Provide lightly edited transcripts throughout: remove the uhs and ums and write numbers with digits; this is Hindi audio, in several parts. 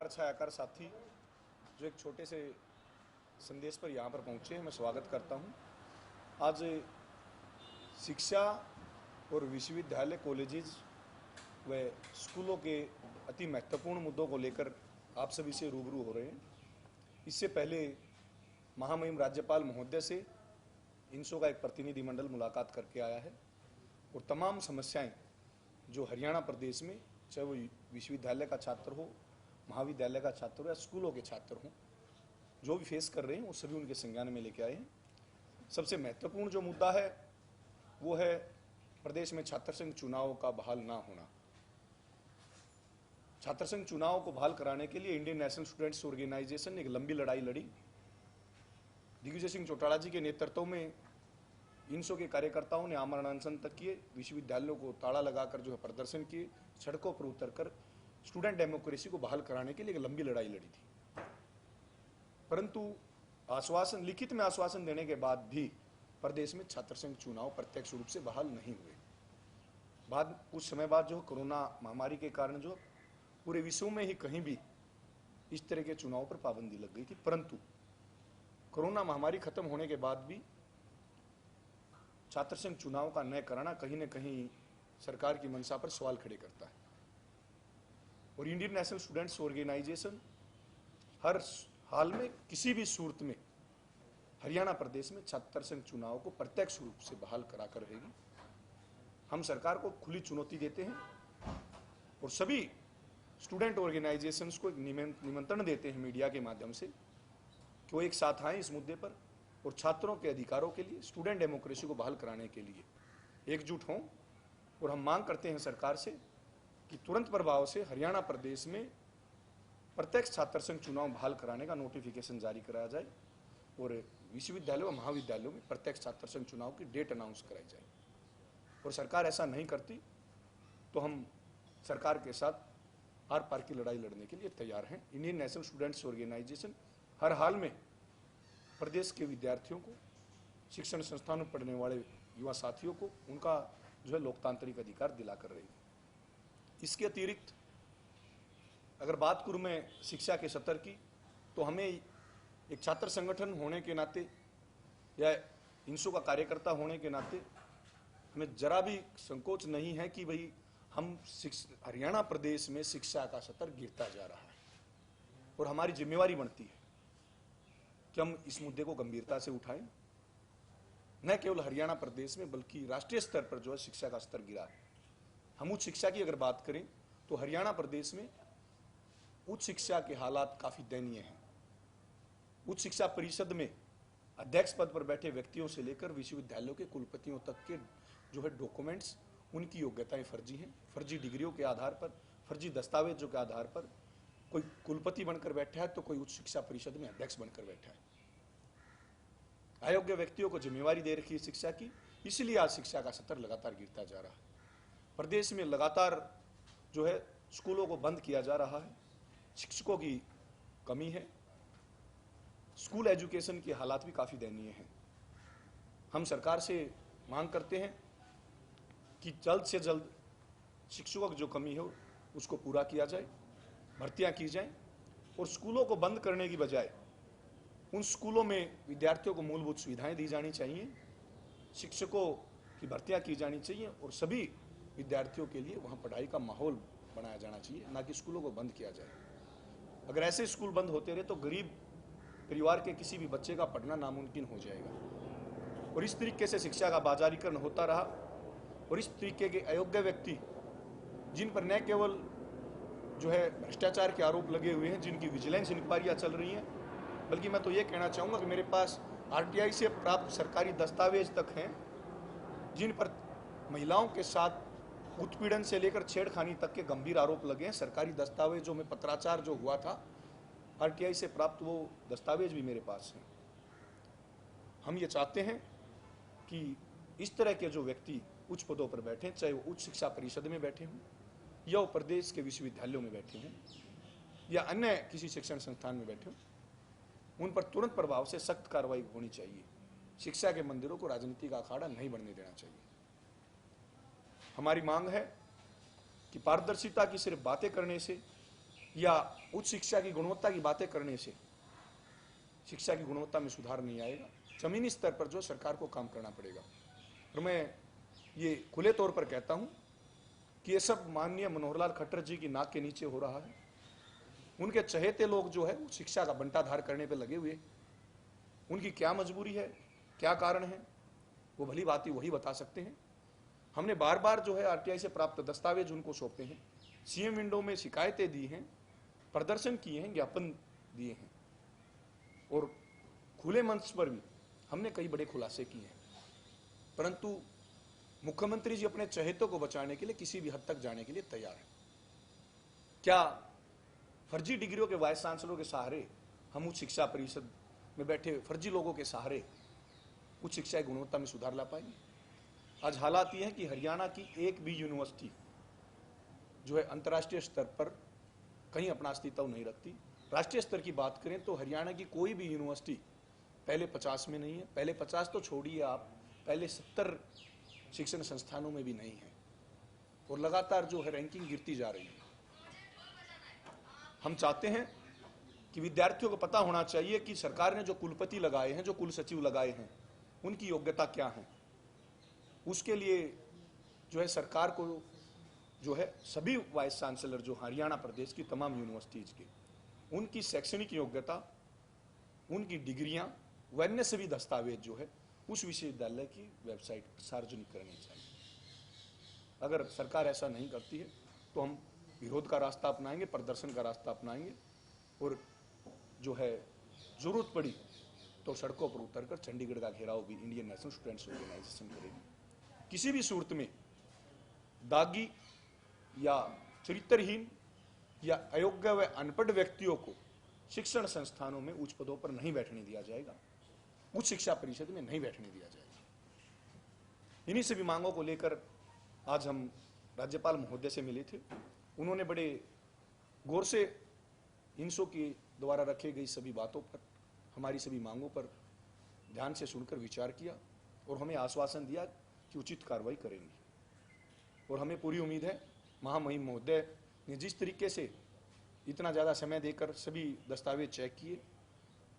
छायाकार साथी जो एक छोटे से संदेश पर यहाँ पर पहुँचे हैं, मैं स्वागत करता हूँ। आज शिक्षा और विश्वविद्यालय, कॉलेजेस व स्कूलों के अति महत्वपूर्ण मुद्दों को लेकर आप सभी से रूबरू हो रहे हैं। इससे पहले महामहिम राज्यपाल महोदय से इनसो का एक प्रतिनिधिमंडल मुलाकात करके आया है और तमाम समस्याएं जो हरियाणा प्रदेश में, चाहे वो विश्वविद्यालय का छात्र हो, महाविद्यालय का छात्र हो या स्कूलों के छात्र हों, जो भी फेस कर रहे हैं वो सभी उनके संज्ञान में लेके आए हैं। सबसे महत्वपूर्ण जो मुद्दा है वो है प्रदेश में छात्र संघ चुनाव का बहाल ना होना। छात्र संघ चुनाव को बहाल कराने के लिए इंडियन नेशनल स्टूडेंट्स ऑर्गेनाइजेशन ने एक लंबी लड़ाई लड़ी। दिग्विजय सिंह चौटाला जी के नेतृत्व में इनसो के कार्यकर्ताओं ने आमरण अनशन तक किए, विश्वविद्यालयों को ताला लगाकर जो है प्रदर्शन किए, सड़कों पर उतरकर स्टूडेंट डेमोक्रेसी को बहाल कराने के लिए एक लंबी लड़ाई लड़ी थी। परंतु आश्वासन, लिखित में आश्वासन देने के बाद भी प्रदेश में छात्र संघ चुनाव प्रत्यक्ष रूप से बहाल नहीं हुए। कुछ समय बाद जो कोरोना महामारी के कारण जो पूरे विश्व में ही कहीं भी इस तरह के चुनाव पर पाबंदी लग गई थी। परंतु कोरोना महामारी खत्म होने के बाद भी छात्र संघ चुनाव का न कराना कहीं न कहीं सरकार की मंशा पर सवाल खड़े करता है। और इंडियन नेशनल स्टूडेंट्स ऑर्गेनाइजेशन हर हाल में किसी भी सूरत में हरियाणा प्रदेश में छात्र संघ चुनाव को प्रत्यक्ष रूप से बहाल कराकर रहेगी। हम सरकार को खुली चुनौती देते हैं और सभी स्टूडेंट ऑर्गेनाइजेशंस को एक निमंत्रण देते हैं मीडिया के माध्यम से कि वो एक साथ आएं इस मुद्दे पर और छात्रों के अधिकारों के लिए, स्टूडेंट डेमोक्रेसी को बहाल कराने के लिए एकजुट हों। और हम मांग करते हैं सरकार से कि तुरंत प्रभाव से हरियाणा प्रदेश में प्रत्यक्ष छात्र संघ चुनाव बहाल कराने का नोटिफिकेशन जारी कराया जाए और विश्वविद्यालयों और महाविद्यालयों में प्रत्यक्ष छात्र संघ चुनाव की डेट अनाउंस कराई जाए। और सरकार ऐसा नहीं करती तो हम सरकार के साथ आर पार की लड़ाई लड़ने के लिए तैयार हैं। इंडियन नेशनल स्टूडेंट्स ऑर्गेनाइजेशन हर हाल में प्रदेश के विद्यार्थियों को, शिक्षण संस्थानों में पढ़ने वाले युवा साथियों को उनका जो है लोकतांत्रिक अधिकार दिलाकर रही है। इसके अतिरिक्त अगर बात करूं मैं शिक्षा के स्तर की, तो हमें एक छात्र संगठन होने के नाते या इनसो का कार्यकर्ता होने के नाते हमें जरा भी संकोच नहीं है कि भाई हम हरियाणा प्रदेश में शिक्षा का स्तर गिरता जा रहा है और हमारी जिम्मेवारी बनती है कि हम इस मुद्दे को गंभीरता से उठाएं। न केवल हरियाणा प्रदेश में बल्कि राष्ट्रीय स्तर पर जो है शिक्षा का स्तर गिरा है। हम उच्च शिक्षा की अगर बात करें तो हरियाणा प्रदेश में उच्च शिक्षा के हालात काफी दयनीय हैं। उच्च शिक्षा परिषद में अध्यक्ष पद पर बैठे व्यक्तियों से लेकर विश्वविद्यालयों के कुलपतियों तक के जो है डॉक्यूमेंट्स, उनकी योग्यताएं फर्जी हैं। फर्जी डिग्रियों के आधार पर, फर्जी दस्तावेजों के आधार पर कोई कुलपति बनकर बैठा है तो कोई उच्च शिक्षा परिषद में अध्यक्ष बनकर बैठा है। अयोग्य व्यक्तियों को जिम्मेवारी दे रखी है शिक्षा की, इसलिए आज शिक्षा का स्तर लगातार गिरता जा रहा है। प्रदेश में लगातार जो है स्कूलों को बंद किया जा रहा है, शिक्षकों की कमी है, स्कूल एजुकेशन के हालात भी काफ़ी दयनीय हैं। हम सरकार से मांग करते हैं कि जल्द से जल्द शिक्षकों की जो कमी है उसको पूरा किया जाए, भर्तियां की जाएं और स्कूलों को बंद करने की बजाय उन स्कूलों में विद्यार्थियों को मूलभूत सुविधाएं दी जानी चाहिए, शिक्षकों की भर्तियां की जानी चाहिए और सभी विद्यार्थियों के लिए वहां पढ़ाई का माहौल बनाया जाना चाहिए, ना कि स्कूलों को बंद किया जाए। अगर ऐसे स्कूल बंद होते रहे तो गरीब परिवार के किसी भी बच्चे का पढ़ना नामुमकिन हो जाएगा। और इस तरीके से शिक्षा का बाजारीकरण होता रहा और इस तरीके के अयोग्य व्यक्ति जिन पर न केवल जो है भ्रष्टाचार के आरोप लगे हुए हैं, जिनकी विजिलेंस इंक्वायरियां चल रही हैं, बल्कि मैं तो ये कहना चाहूँगा कि मेरे पास आरटीआई से प्राप्त सरकारी दस्तावेज तक हैं जिन पर महिलाओं के साथ उत्पीड़न से लेकर छेड़खानी तक के गंभीर आरोप लगे हैं। सरकारी दस्तावेजों में पत्राचार जो हुआ था आरटीआई से प्राप्त, वो दस्तावेज भी मेरे पास हैं। हम ये चाहते हैं कि इस तरह के जो व्यक्ति उच्च पदों पर बैठे हैं, चाहे वो उच्च शिक्षा परिषद में बैठे हों या वो प्रदेश के विश्वविद्यालयों में बैठे हों या अन्य किसी शिक्षण संस्थान में बैठे हों, उन पर तुरंत प्रभाव से सख्त कार्रवाई होनी चाहिए। शिक्षा के मंदिरों को राजनीति का अखाड़ा नहीं बनने देना चाहिए। हमारी मांग है कि पारदर्शिता की सिर्फ बातें करने से या उच्च शिक्षा की गुणवत्ता की बातें करने से शिक्षा की गुणवत्ता में सुधार नहीं आएगा। जमीनी स्तर पर जो सरकार को काम करना पड़ेगा। और मैं ये खुले तौर पर कहता हूं कि ये सब माननीय मनोहर लाल खट्टर जी की नाक के नीचे हो रहा है। उनके चहेते लोग जो है वो शिक्षा का बंटाधार करने पे लगे हुए। उनकी क्या मजबूरी है, क्या कारण है, वो भली बात वही बता सकते हैं। हमने बार बार जो है आरटीआई से प्राप्त दस्तावेज उनको सौंपे हैं, सीएम विंडो में शिकायतें दी हैं, प्रदर्शन किए हैं, ज्ञापन दिए हैं और खुले मंच पर भी हमने कई बड़े खुलासे किए हैं। परंतु मुख्यमंत्री जी अपने चहेतों को बचाने के लिए किसी भी हद तक जाने के लिए तैयार हैं। क्या फर्जी डिग्रियों के वाइस चांसलरों के सहारे, हम उच्च शिक्षा परिषद में बैठे फर्जी लोगों के सहारे उच्च शिक्षा की गुणवत्ता में सुधार ला पाएंगे? आज हालात ये है कि हरियाणा की एक भी यूनिवर्सिटी जो है अंतर्राष्ट्रीय स्तर पर कहीं अपना अस्तित्व नहीं रखती। राष्ट्रीय स्तर की बात करें तो हरियाणा की कोई भी यूनिवर्सिटी पहले 50 में नहीं है। पहले 50 तो छोड़िए आप, पहले 70 शिक्षण संस्थानों में भी नहीं है और लगातार जो है रैंकिंग गिरती जा रही है। हम चाहते हैं कि विद्यार्थियों को पता होना चाहिए कि सरकार ने जो कुलपति लगाए हैं, जो कुल सचिव लगाए हैं, उनकी योग्यता क्या है। उसके लिए जो है सरकार को जो है सभी वाइस चांसलर जो हरियाणा प्रदेश की तमाम यूनिवर्सिटीज के, उनकी शैक्षणिक योग्यता, उनकी डिग्रियां व अन्य सभी दस्तावेज जो है उस विश्वविद्यालय की वेबसाइट पर सार्वजनिक करनी चाहिए। अगर सरकार ऐसा नहीं करती है तो हम विरोध का रास्ता अपनाएंगे, प्रदर्शन का रास्ता अपनाएंगे और जो है जरूरत पड़ी तो सड़कों पर उतरकर चंडीगढ़ का घेराव भी इंडियन नेशनल स्टूडेंट्स ऑर्गेनाइजेशन करेगी। किसी भी सूरत में दागी या चरित्रहीन या अयोग्य व अनपढ़ व्यक्तियों को शिक्षण संस्थानों में उच्च पदों पर नहीं बैठने दिया जाएगा, उच्च शिक्षा परिषद में नहीं बैठने दिया जाएगा। इन्हीं सभी मांगों को लेकर आज हम राज्यपाल महोदय से मिले थे। उन्होंने बड़े गौर से इनसो के द्वारा रखे गई सभी बातों पर, हमारी सभी मांगों पर ध्यान से सुनकर विचार किया और हमें आश्वासन दिया कि उचित कार्रवाई करेंगे। और हमें पूरी उम्मीद है महामहिम महोदय ने जिस तरीके से इतना ज़्यादा समय देकर सभी दस्तावेज चेक किए,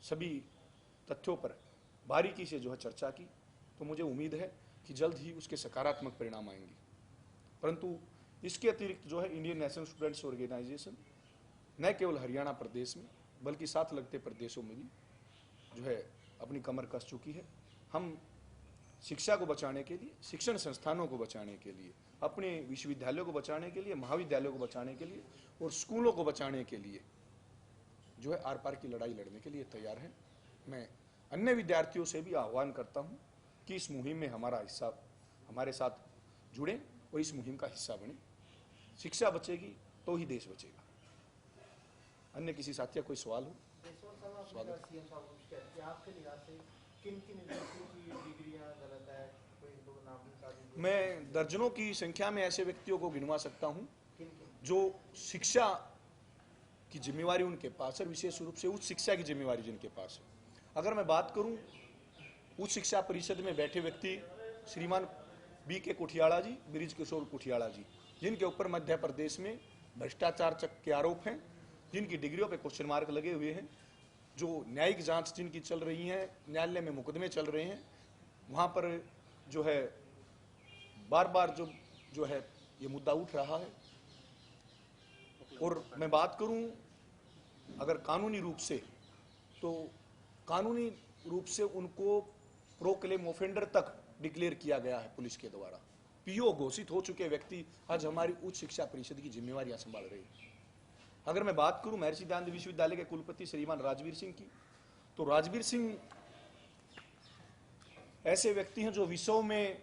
सभी तथ्यों पर बारीकी से जो है चर्चा की, तो मुझे उम्मीद है कि जल्द ही उसके सकारात्मक परिणाम आएंगे। परंतु इसके अतिरिक्त जो है इंडियन नेशनल स्टूडेंट्स ऑर्गेनाइजेशन न केवल हरियाणा प्रदेश में बल्कि साथ लगते प्रदेशों में भी जो है अपनी कमर कस चुकी है। हम शिक्षा को बचाने के लिए, शिक्षण संस्थानों को बचाने के लिए, अपने विश्वविद्यालयों को बचाने के लिए, महाविद्यालयों को बचाने के लिए और स्कूलों को बचाने के लिए जो है आर पार की लड़ाई लड़ने के लिए तैयार हैं। मैं अन्य विद्यार्थियों से भी आह्वान करता हूं कि इस मुहिम में हमारे साथ जुड़ें और इस मुहिम का हिस्सा बने। शिक्षा बचेगी तो ही देश बचेगा। अन्य किसी साथी का कोई सवाल हो? स्वागत। मैं दर्जनों की संख्या में ऐसे व्यक्तियों को गिनवा सकता हूं जो शिक्षा की जिम्मेवारी उनके पास है, विशेष रूप से उच्च शिक्षा की जिम्मेवारी जिनके पास है। अगर मैं बात करूं उच्च शिक्षा परिषद में बैठे व्यक्ति श्रीमान BK कुठियाड़ा जी, ब्रिज किशोर कुठियाड़ा जी, जिनके ऊपर मध्य प्रदेश में भ्रष्टाचार के आरोप हैं, जिनकी डिग्रियों पे क्वेश्चन मार्क लगे हुए हैं, जो न्यायिक जांच जिनकी चल रही है, न्यायालय में मुकदमे चल रहे हैं, वहां पर जो है बार बार जो है ये मुद्दा उठ रहा है। और मैं बात करूं अगर कानूनी रूप से, तो कानूनी रूप से उनको प्रोक्लेम ऑफेंडर तक डिक्लेयर किया गया है पुलिस के द्वारा। PO घोषित हो चुके व्यक्ति आज हमारी उच्च शिक्षा परिषद की जिम्मेवारियां संभाल रहे हैं। अगर मैं बात करूं महर्षि दयानंद विश्वविद्यालय के कुलपति श्रीमान राजवीर सिंह की, तो राजवीर सिंह ऐसे व्यक्ति हैं जो विषयों में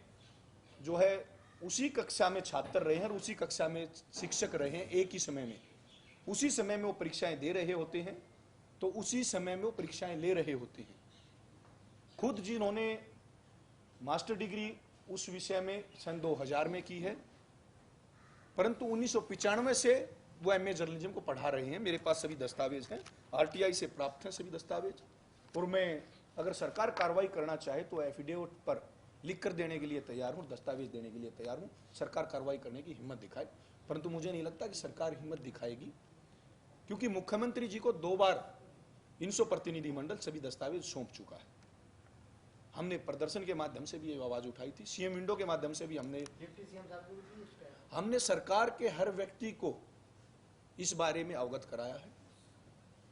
जो है उसी कक्षा में छात्र रहे हैं और उसी कक्षा में शिक्षक रहे हैं। एक ही समय में, उसी समय में वो परीक्षाएं दे रहे होते हैं, तो उसी समय में वो परीक्षाएं ले रहे होते हैं। खुद जिन्होंने मास्टर डिग्री उस विषय में सन 2000 में की है, परंतु 1995 से वो MA जर्नलिज्म को पढ़ा रहे हैं। मेरे पास सभी दस्तावेज हैं, RTI से प्राप्त हैं सभी दस्तावेज। और मैं अगर सरकार कार्रवाई करना चाहे तो एफिडेविट पर लिख कर देने के लिए तैयार हूँ, दस्तावेज देने के लिए तैयार हूँ। सरकार कार्रवाई करने की हिम्मत दिखाए, परंतु मुझे नहीं लगता कि सरकार हिम्मत दिखाएगी। क्योंकि मुख्यमंत्री जी को 2 बार इनसो प्रतिनिधि मंडल सभी दस्तावेज सौंप चुका है। हमने प्रदर्शन के माध्यम से भी ये आवाज उठाई थी, सीएम विंडो के माध्यम से भी हमने सरकार के हर व्यक्ति को इस बारे में अवगत कराया है।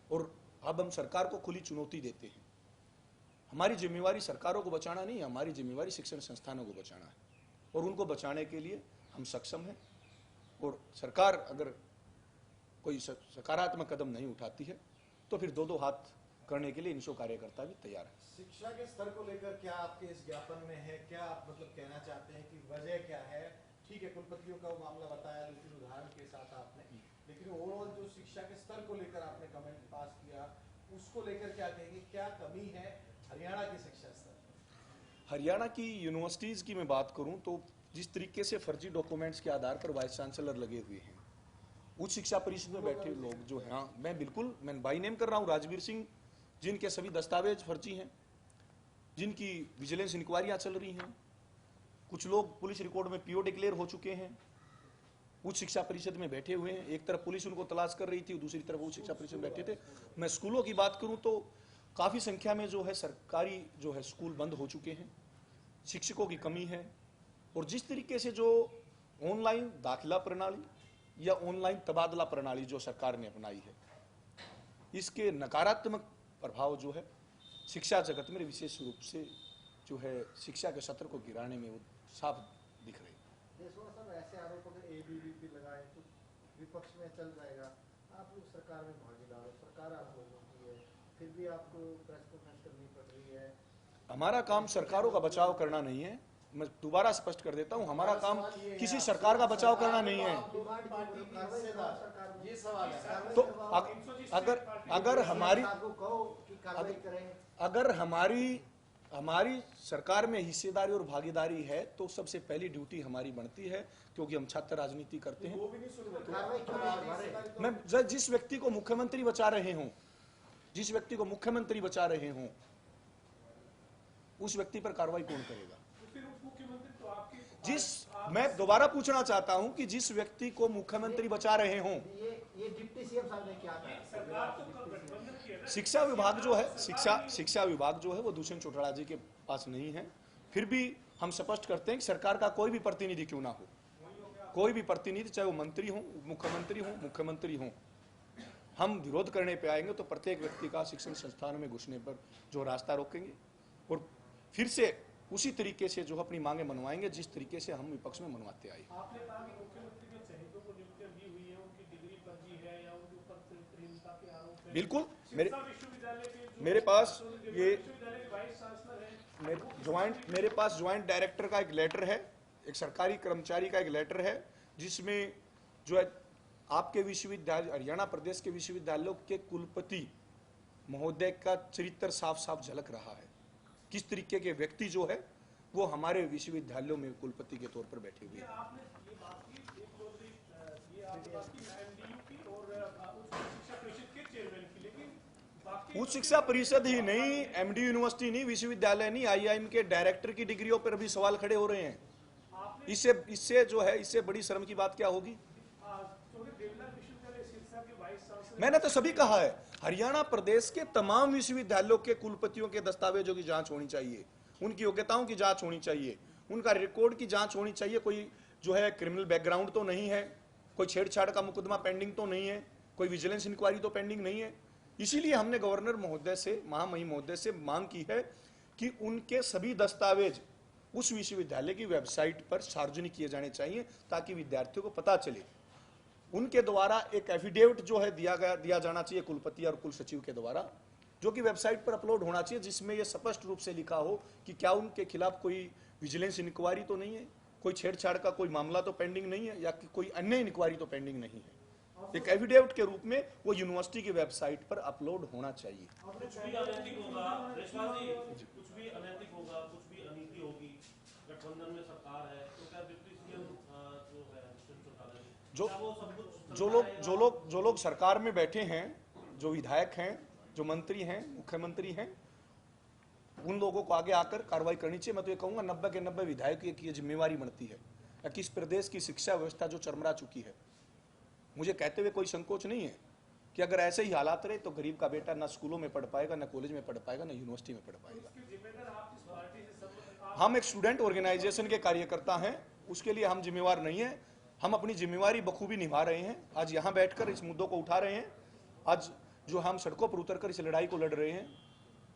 और अब हम सरकार को खुली चुनौती देते हैं। हमारी जिम्मेवारी सरकारों को बचाना नहीं है, हमारी जिम्मेवारी शिक्षण संस्थानों को बचाना है, और उनको बचाने के लिए हम सक्षम हैं। और सरकार अगर कोई सकारात्मक कदम नहीं उठाती है तो फिर 2-2 हाथ करने के लिए इनसो कार्यकर्ता भी तैयार है। शिक्षा के स्तर को लेकर क्या आपके इस ज्ञापन में है, क्या आप मतलब कहना चाहते हैं कि वजह क्या है? ठीक है, कुलपतियों का वो मामला बताया लेकिन उदाहरण के साथ आपने, लेकिन ओवरऑल जो शिक्षा के स्तर को लेकर आपने कमेंट पास किया, उसको लेकर क्या कहेंगे, क्या कमी है हरियाणा की शिक्षा स्तर? हरियाणा की यूनिवर्सिटीज की मैं बात करूं तो जिस तरीके से फर्जी डॉक्यूमेंट्स के आधार पर वाइस चांसलर लगे हुए हैं, उच्च शिक्षा परिषद में बैठे लोग जो हैं, हाँ मैं बाई नेम कर रहा हूं, राजवीर सिंह, जिनके सभी दस्तावेज फर्जी हैं, जिनकी विजिलेंस इंक्वायरियां चल रही हैं, कुछ लोग पुलिस रिकॉर्ड में पीओ डिक्लेयर हो चुके हैं, उच्च शिक्षा परिषद में बैठे हुए हैं। एक तरफ पुलिस उनको तलाश कर रही थी, दूसरी तरफ उच्च शिक्षा परिषद में बैठे थे। मैं स्कूलों की बात करूं तो काफी संख्या में जो है सरकारी जो है स्कूल बंद हो चुके हैं, शिक्षकों की कमी है। और जिस तरीके से जो ऑनलाइन दाखिला प्रणाली या ऑनलाइन तबादला प्रणाली जो सरकार ने अपनाई है, इसके नकारात्मक प्रभाव जो है शिक्षा जगत में विशेष रूप से जो है शिक्षा के सत्र को गिराने में वो साफ दिख रहे हैं। ऐसे आरोप अगर एबीवीपी लगाए तो विपक्ष में चल जाएगा, आप लोग सरकार में भागीदार हो, सरकार आप लोगों की है, फिर भी आपको प्रेस कॉन्फ्रेंस करनी पड़ रही है। हमारा काम सरकारों का बचाव करना नहीं है, मैं दोबारा स्पष्ट कर देता हूं, हमारा काम किसी सरकार का बचाव करना नहीं है। तो अगर हमारी सरकार में हिस्सेदारी और भागीदारी है तो सबसे पहली ड्यूटी हमारी बनती है, क्योंकि हम छात्र राजनीति करते हैं। मैं जिस व्यक्ति को मुख्यमंत्री बचा रहे हों, उस व्यक्ति पर कार्रवाई कौन करेगा? मैं दोबारा पूछना चाहता हूं कि जिस व्यक्ति को मुख्यमंत्री बचा रहे हों, ये डिप्टी सीएम साहब ने क्या कहा? शिक्षा विभाग जो है वो दूषण चौटाला जी के पास नहीं है। फिर भी हम स्पष्ट करते हैं कि सरकार का कोई भी प्रतिनिधि क्यों ना हो, कोई भी प्रतिनिधि, चाहे वो मंत्री हो, मुख्यमंत्री हो, हम विरोध करने पे आएंगे तो प्रत्येक व्यक्ति का शिक्षण संस्थानों में घुसने पर जो रास्ता रोकेंगे और फिर से उसी तरीके से जो अपनी मांगे मनवाएंगे जिस तरीके से हम विपक्ष में मनवाते आए। आपने कहा कि मुख्यमंत्री के सैनिकों को नियुक्तियां दी हुई है, उनकी डिग्री फर्जी है या उनके ऊपर प्रेमता के आरोप है। बिल्कुल, मेरे पास ये मेरे पास ज्वाइंट डायरेक्टर का एक लेटर है, एक सरकारी कर्मचारी का एक लेटर है, जिसमें जो है आपके विश्वविद्यालय, हरियाणा प्रदेश के विश्वविद्यालयों के कुलपति महोदय का चरित्र साफ साफ झलक रहा है। किस तरीके के व्यक्ति जो है वो हमारे विश्वविद्यालयों में कुलपति के तौर पर बैठे हुए हैं। उच्च शिक्षा परिषद ही नहीं, एमडी यूनिवर्सिटी नहीं, विश्वविद्यालय नहीं, आईआईएम के डायरेक्टर की डिग्रियों पर भी सवाल खड़े हो रहे हैं। इससे बड़ी शर्म की बात क्या होगी? मैंने तो सभी कहा है, हरियाणा प्रदेश के तमाम विश्वविद्यालयों के कुलपतियों के दस्तावेजों की जांच होनी चाहिए, उनकी योग्यताओं की जांच होनी चाहिए, उनका रिकॉर्ड की जांच होनी चाहिए। कोई जो है क्रिमिनल बैकग्राउंड तो नहीं है, कोई छेड़छाड़ का मुकदमा पेंडिंग तो नहीं है, कोई विजिलेंस इंक्वायरी तो पेंडिंग नहीं है। इसीलिए हमने गवर्नर महोदय से, महामहिम महोदय से मांग की है कि उनके सभी दस्तावेज उस विश्वविद्यालय की वेबसाइट पर सार्वजनिक किए जाने चाहिए, ताकि विद्यार्थियों को पता चले। उनके द्वारा एक एफिडेविट जो है दिया जाना चाहिए कुलपति और कुल सचिव के द्वारा, जो कि वेबसाइट पर अपलोड होना चाहिए, जिसमें यह स्पष्ट रूप से लिखा हो कि क्या उनके खिलाफ कोई विजिलेंस इंक्वायरी तो नहीं है, कोई छेड़छाड़ का कोई मामला तो पेंडिंग नहीं है, या कि कोई अन्य इंक्वायरी तो पेंडिंग नहीं है। एक एफिडेविट के रूप में वो यूनिवर्सिटी की वेबसाइट पर अपलोड होना चाहिए। कुछ भी अनैतिक होगा, कुछ भी अनैतिक होगा, कुछ भी अनीति होगी, गठबंधन में सरकार है, तो क्या डिप्टी सीएम जो लोग सरकार में बैठे हैं, जो विधायक हैं, जो मंत्री हैं, मुख्यमंत्री हैं, उन लोगों को आगे आकर कार्रवाई करनी चाहिए। मैं तो ये कहूंगा 90 के 90 विधायकों की जिम्मेवारी बनती है कि इस प्रदेश की शिक्षा व्यवस्था जो चरमरा चुकी है, मुझे कहते हुए कोई संकोच नहीं है, कि अगर ऐसे ही हालात रहे तो गरीब का बेटा ना स्कूलों में पढ़ पाएगा, ना कॉलेज में पढ़ पाएगा, ना यूनिवर्सिटी में पढ़ पाएगा। हम एक स्टूडेंट ऑर्गेनाइजेशन के कार्यकर्ता हैं, उसके लिए हम जिम्मेवार नहीं हैं। हम अपनी जिम्मेवारी बखूबी निभा रहे हैं। आज यहाँ बैठकर इस मुद्दों को उठा रहे हैं। आज जो हम सड़कों पर उतरकर इस लड़ाई को लड़ रहे हैं,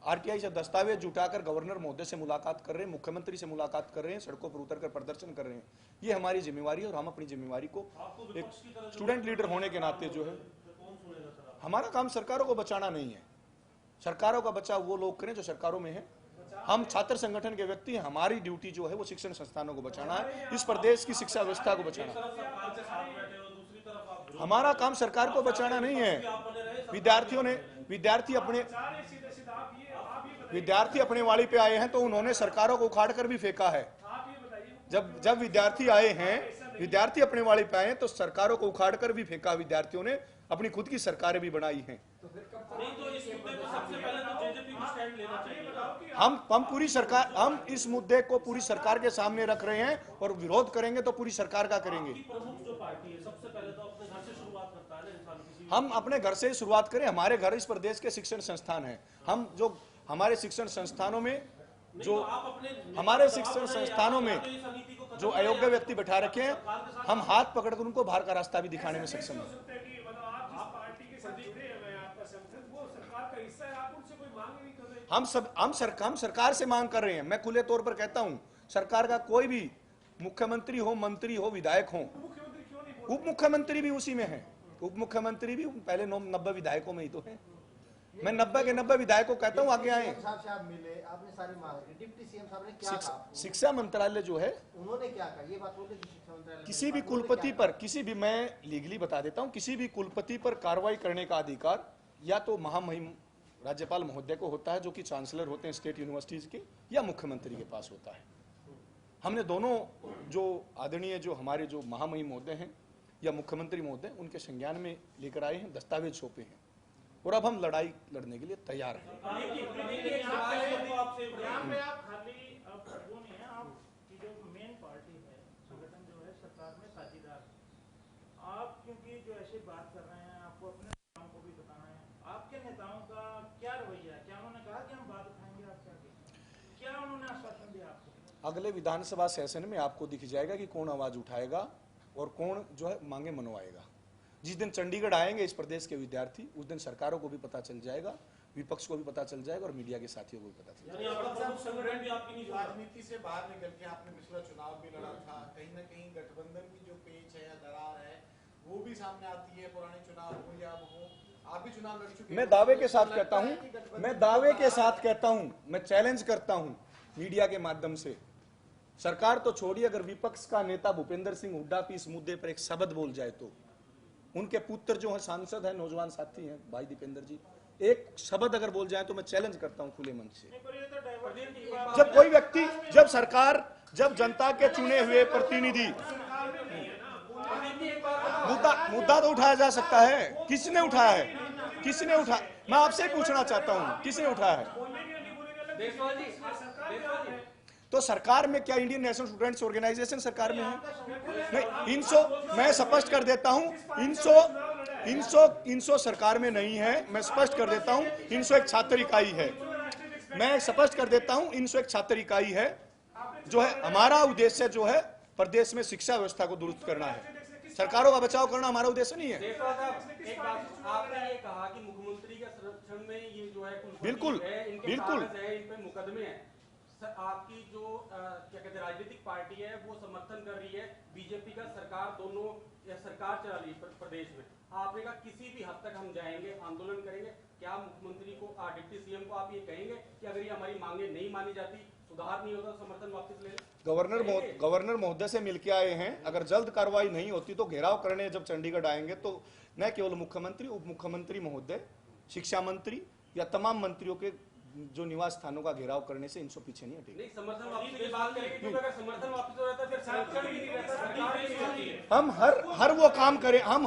आरटीआई से दस्तावेज जुटाकर गवर्नर महोदय से मुलाकात कर रहे हैं, मुख्यमंत्री से मुलाकात कर रहे हैं, सड़कों पर उतरकर प्रदर्शन कर रहे हैं, ये हमारी जिम्मेवारी है। और हम अपनी जिम्मेवारी को एक स्टूडेंट लीडर होने के नाते जो है, हमारा काम सरकारों को बचाना नहीं है। सरकारों का बचाव वो लोग करें जो सरकारों में है। हम छात्र संगठन के व्यक्ति हैं, हमारी ड्यूटी जो है वो शिक्षण संस्थानों को बचाना है, इस प्रदेश की शिक्षा व्यवस्था को बचाना है। हमारा काम सरकार को बचाना नहीं है। विद्यार्थी अपने वाली पे आए हैं तो उन्होंने सरकारों को उखाड़ कर भी फेंका है। जब विद्यार्थी आए हैं, विद्यार्थी अपने वाली पे आए हैं तो सरकारों को उखाड़ कर भी फेंका। विद्यार्थियों ने अपनी खुद की सरकारें भी बनाई हैं। हम पूरी सरकार, हम इस मुद्दे को पूरी सरकार के सामने रख रहे हैं और विरोध करेंगे तो पूरी सरकार का करेंगे। हम अपने घर से ही शुरुआत करें। हमारे घर इस प्रदेश के शिक्षण संस्थान हैं। हम जो हमारे शिक्षण संस्थानों में जो हमारे शिक्षण संस्थानों में जो अयोग्य व्यक्ति बैठा रखे हैं, हम हाथ पकड़कर उनको बाहर का रास्ता भी दिखाने में सक्षम हैं। हम सरकार से मांग कर रहे हैं। मैं खुले तौर पर कहता हूं, सरकार का कोई भी मुख्यमंत्री हो, मंत्री हो, विधायक हो, उप मुख्यमंत्री भी उसी में है। उप मुख्यमंत्री भी पहले 90 विधायकों में ही तो है। मैं 90 के 90 विधायकों को कहता हूं आगे आए। आपने सारी मांग की, डिप्टी सीएम साहब ने क्या कहा? शिक्षा मंत्रालय जो है, उन्होंने क्या कहा? ये बात बोले शिक्षा मंत्रालय किसी भी कुलपति पर, किसी भी, मैं लीगली बता देता हूं, किसी भी कुलपति पर कार्रवाई करने का अधिकार या तो महामहिम राज्यपाल महोदय को होता है, जो कि चांसलर होते हैं स्टेट यूनिवर्सिटीज के, या मुख्यमंत्री के पास होता है। हमने दोनों जो आदरणीय जो हमारे जो महामहिम महोदय हैं या मुख्यमंत्री महोदय, उनके संज्ञान में लेकर आए हैं, दस्तावेज सौंपे हैं और अब हम लड़ाई लड़ने के लिए तैयार हैं। आप क्योंकि जो ऐसी बात कर रहे हैं, आपको अपने नेताओं को भी बताना है। आपके नेताओं का क्या रवैया है? क्या उन्होंने कहा कि हम बात उठाएंगे आपसे आगे? क्या उन्होंने आश्वासन दिया आपको? अगले विधानसभा सेशन में आपको दिख जाएगा कि कौन आवाज उठाएगा और कौन जो है मांगे मनवाएगा। जिस दिन चंडीगढ़ आएंगे इस प्रदेश के विद्यार्थी, उस दिन सरकारों को भी पता चल जाएगा, विपक्ष को भी पता चल जाएगा और मीडिया के साथियों को भी पता चल जाएगा। राजनीति से बाहर निकल के आपने पिछला चुनाव भी लड़ा था, कहीं ना कहीं गठबंधन की जो पेच है या दरार है वो भी सामने आती है। पुराने चुनाव हो या हो, आप भी चुनाव लड़ चुके हैं। मैं दावे के साथ कहता हूं, मैं दावे के साथ कहता हूं, मैं चैलेंज करता हूं मीडिया के माध्यम से, सरकार तो छोड़िए, अगर विपक्ष का नेता भूपेंद्र सिंह हुड्डा भी इस मुद्दे पर एक शब्द बोल जाए तो, उनके पुत्र जो है सांसद है, नौजवान साथी हैं भाई दीपेंद्र जी, एक शब्द अगर बोल जाए तो मैं चैलेंज करता हूं खुले मन से। जब कोई व्यक्ति, जब सरकार, जब जनता के चुने हुए प्रतिनिधि, मुद्दा तो उठाया जा सकता है। किसने उठाया है? किसने उठा, मैं आपसे पूछना चाहता हूं, किसने उठाया है? तो सरकार में क्या इंडियन नेशनल स्टूडेंट्स ऑर्गेनाइजेशन सरकार में है? नहीं, इनसो, मैं स्पष्ट कर देता हूं, इनसो सरकार में नहीं है। मैं स्पष्ट कर देता हूं, इनसो एक छात्र इकाई है। मैं स्पष्ट कर देता हूं, इनसो एक छात्र इकाई है। जो है हमारा उद्देश्य जो है प्रदेश में शिक्षा व्यवस्था को दुरुस्त करना है, सरकारों का बचाव करना हमारा उद्देश्य नहीं है। आपने ये कहा कि मुख्यमंत्री के संरक्षण में ये जो है बिल्कुल बिल्कुल इन पे मुकदमे हैं। आपकी जो क्या कहते हैं राजनीतिक पार्टी है वो समर्थन कर रही है बीजेपी का, सरकार दोनों सरकार चला रही है प्रदेश में। आपने कहा किसी भी हद तक हम जाएंगे, आंदोलन करेंगे। क्या मुख्यमंत्री को, डिप्टी सीएम को आप ये कहेंगे कि अगर ये हमारी मांगे नहीं मानी जाती, सुधार नहीं होता, समर्थन वापस ले? गवर्नर महोदय से मिलकर आए हैं। अगर जल्द कार्रवाई नहीं होती तो घेराव करने जब चंडीगढ़ आएंगे तो न केवल मुख्यमंत्री, उप मुख्यमंत्री महोदय, शिक्षा मंत्री या तमाम मंत्रियों के जो निवास स्थानों का घेराव करने से इनसे पीछे नहीं हटेंगे। समर्थन वापसी की बात करेंगे, क्योंकि अगर समर्थन वापस हो जाता है फिर संरक्षण भी नहीं रहता, सरकार भी नहीं होती है। हम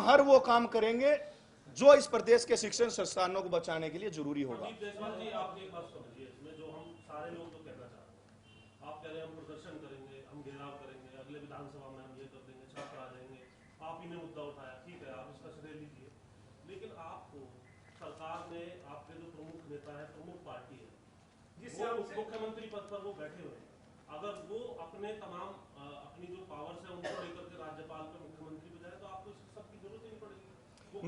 हर वो काम करेंगे जो इस प्रदेश के शिक्षण संस्थानों को बचाने के लिए जरूरी होगा। जायसवाल जी, आप एक बात समझिए, इसमें जो हम सारे लोग जो कहना चाह रहे हैं, आप कह रहे हैं हम प्रदर्शन करेंगे, हम घेराव करेंगे, अगले विधानसभा में हम ये कर देंगे, छात्र आ जाएंगे, आप ही ने मुद्दा उठाया, ठीक है, आप इसका श्रेय लीजिए, लेकिन आपको सरकार में आपके जो प्रमुख नेता है, प्रमुख पार्टी है, जिससे वो आपसे- मुख्यमंत्री पद पर वो बैठे हुए हैं, अगर वो अपने तमाम अपनी जो पावर्स है उनको लेकर के राज्यपाल पे मुख्यमंत्री पे जाए तो आपको इस सबकी जरूरत ही नहीं पड़ेगी।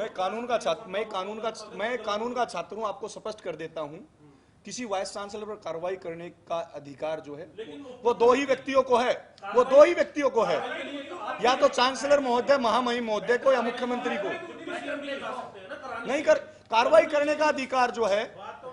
मैं कानून का छात्र हूं, आपको स्पष्ट कर देता हूं, किसी वाइस चांसलर पर कार्रवाई करने का अधिकार जो है वो दो ही व्यक्तियों को है, या तो चांसलर महोदय, महामहिम महोदय को, या मुख्यमंत्री को। नहीं कर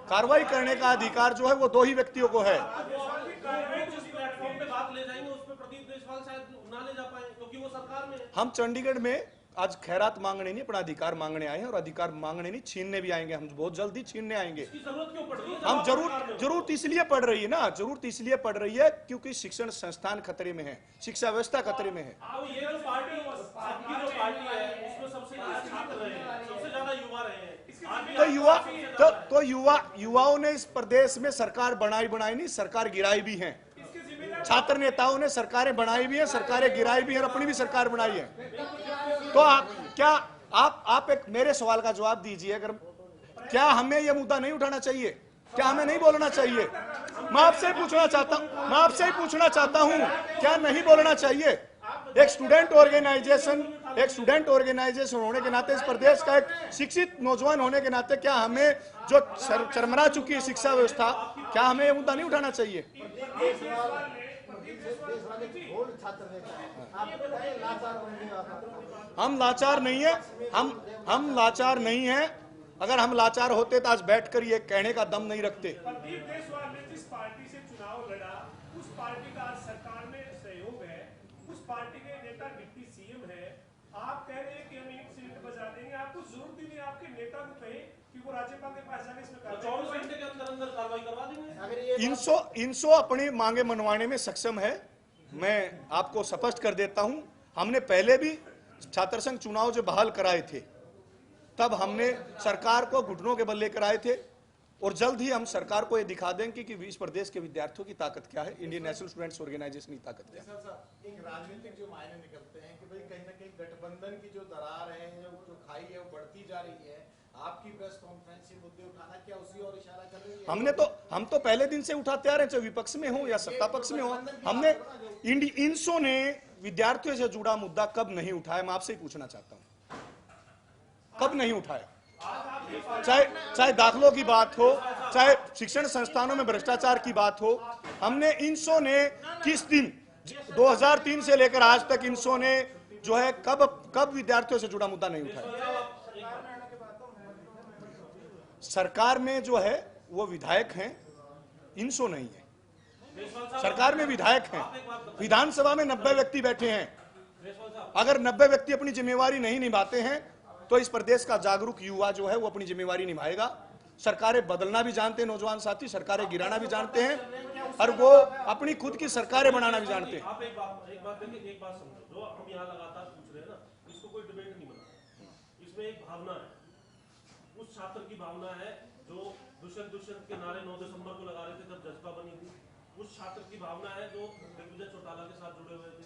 कार्रवाई करने का अधिकार जो है, वो दो ही व्यक्तियों को है। जिस प्लेटफॉर्म पे बात ले जाएंगे उस पे प्रदीप देशवाल शायद ना ले जा पाए क्योंकि वो सरकार में है। हम चंडीगढ़ में आज खैरात मांगने नहीं, अपना अधिकार मांगने आए हैं, और अधिकार मांगने नहीं, छीनने भी आएंगे। हम बहुत जल्दी छीनने आएंगे। इसकी जरूरत क्यों पड़ रही है? हम जरूरत इसलिए पड़ रही है ना, जरूरत इसलिए पड़ रही है क्योंकि शिक्षण संस्थान खतरे में है, शिक्षा व्यवस्था खतरे में है। तो ये जो पार्टी आपकी जो पार्टी है उसमें सबसे ज्यादा छात्र रहे हैं, सबसे ज्यादा युवा रहे हैं। युवाओं ने इस प्रदेश में सरकार बनाई नहीं, सरकार गिराई भी है। छात्र नेताओं ने सरकारें बनाई भी है, सरकारें गिराई भी है, और अपनी भी सरकार बनाई है। तो आप एक मेरे सवाल का जवाब दीजिए, अगर क्या हमें यह मुद्दा नहीं उठाना चाहिए, क्या हमें नहीं बोलना चाहिए? मैं आपसे ही पूछना चाहता हूं, क्या नहीं बोलना चाहिए? एक स्टूडेंट ऑर्गेनाइजेशन होने के नाते, इस प्रदेश का एक शिक्षित नौजवान होने के नाते, क्या हमें जो चरमरा चुकी है शिक्षा व्यवस्था, क्या हमें यह मुद्दा नहीं उठाना चाहिए? हम लाचार नहीं है। अगर हम लाचार होते तो आज बैठकर ये कहने का दम नहीं रखते। प्रदीप देशवाल ने जिस पार्टी से चुनाव लड़ा, उस पार्टी का आज सरकार में सहयोग है, उस पार्टी के नेता डिप्टी सीएम है। आप कह रहे हैं कि हम एक सीट बजा देंगे, आपको जरूरत ही नहीं आपके नेता को कहे कि वो राज्यपाल के पास जाके इसमें 24 घंटे के अंदर कार्रवाई करवा देंगे। इनसो अपनी मांगे मनवाने में सक्षम है। मैं आपको स्पष्ट कर देता हूं, हमने पहले भी छात्र संघ चुनाव जो बहाल कराए थे, तब हमने सरकार को घुटनों के बल लेकर आए थे, और जल्द ही हम सरकार को ये दिखा देंगे कि इस प्रदेश के विद्यार्थियों की ताकत क्या है, इंडियन नेशनल स्टूडेंट्स ऑर्गेनाइजेशन की ताकत क्या है। एक राजनीतिक जो मायने निकलते हैं कि भाई कहीं ना कहीं गठबंधन की जो दरार है, जो खाई है, वो बढ़ती जा रही है। आपकी प्रेस कॉन्फ्रेंस से मुद्दे उठाना क्या उसी और इशारा कर रही है? हम तो पहले दिन से उठाते आ रहे हैं, चाहे विपक्ष में हो या सत्ता पक्ष में हो। हमने इनसो ने विद्यार्थियों से जुड़ा मुद्दा कब नहीं उठाया? मैं आपसे ही पूछना चाहता हूं, कब नहीं उठाया? चाहे दाखिलों की बात हो, चाहे शिक्षण संस्थानों में भ्रष्टाचार की बात हो, हमने इनसो ने किस दिन 2003 से लेकर आज तक इनसो ने जो है कब विद्यार्थियों से जुड़ा मुद्दा नहीं उठाया? सरकार में जो है वो विधायक हैं, इनसो नहीं है। सरकार में विधायक हैं, विधानसभा में 90 व्यक्ति बैठे हैं। अगर 90 व्यक्ति अपनी जिम्मेवारी नहीं निभाते हैं तो इस प्रदेश का जागरूक युवा जो है वो अपनी जिम्मेवारी निभाएगा। सरकारें बदलना भी जानते हैं नौजवान साथी, सरकारें गिराना भी जानते हैं, और वो अपनी खुद की सरकारें बनाना भी जानते हैं। आप एक बात देखिए, एक बात समझो, जो हम यहाँ लगातार पूछ रहे हैं ना, इसको कोई डिबेट नहीं बना, इसमें एक भावना है, उस छात्र की भावना है जो दुष्यंत के नारे 9 दिसंबर को लगा रहे थे जब जज्बा बनी थी। उस छात्र की भावना है जो दिग्विजय चौटाला के साथ जुड़े हुए थे।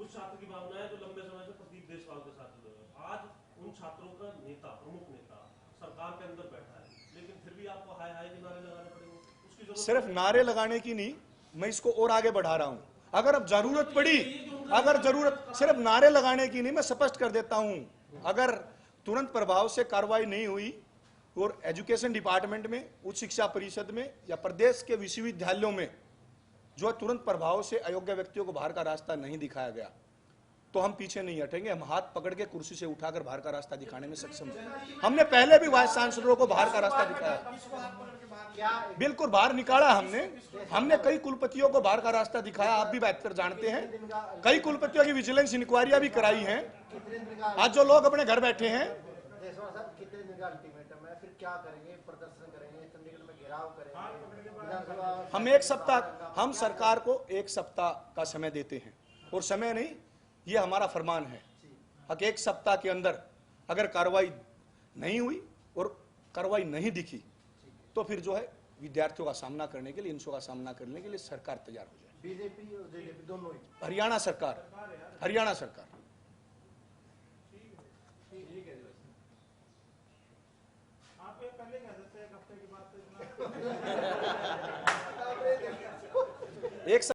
उस छात्र की भावना है जो लंबे समय से प्रदीप देशवाल के साथ जुड़े हुए। आज उन छात्रों का नेता, प्रमुख नेता सरकार के अंदर बैठा है, लेकिन फिर भी आपको हाय हाय के नारे लगाने पड़ेंगे। उसकी जरूरत सिर्फ नारे लगाने की नहीं, मैं इसको और आगे बढ़ा रहा हूं। अगर अब जरूरत पड़ी, सिर्फ नारे लगाने की नहीं, मैं स्पष्ट कर देता हूं, अगर तुरंत प्रभाव से कार्रवाई नहीं हुई और एजुकेशन डिपार्टमेंट में, उच्च शिक्षा परिषद में या प्रदेश के विश्वविद्यालयों में जो तुरंत प्रभाव से अयोग्य व्यक्तियों को बाहर का रास्ता नहीं दिखाया गया, तो हम पीछे नहीं हटेंगे। हम हाथ पकड़ के कुर्सी से उठाकर बाहर का रास्ता दिखाने में सक्षम हैं। हमने पहले भी वाइस चांसलरों को बाहर का रास्ता दिखाया, बिल्कुल बाहर निकाला हमने कई कुलपतियों को बाहर का रास्ता दिखाया। आप भी बेहतर जानते हैं, कई कुलपतियों की विजिलेंस इंक्वायरियां भी कराई हैं। आज जो लोग अपने घर बैठे हैं, कितने दिन का अल्टीमेटम है, फिर क्या करेंगे? प्रदर्शन करेंगे, चंडीगढ़ में घेराव करेंगे? हम सरकार को 1 सप्ताह का समय देते हैं, और समय नहीं, ये हमारा फरमान है कि 1 सप्ताह के अंदर अगर कार्रवाई नहीं हुई और कार्रवाई नहीं दिखी तो फिर जो है विद्यार्थियों का सामना करने के लिए, इनसो का सामना करने के लिए सरकार तैयार हो जाए। बीजेपी और जेजेपी दोनों ही? हरियाणा सरकार। आप एक पहले कह सकते हैं, एक हफ्ते के बाद तो इतना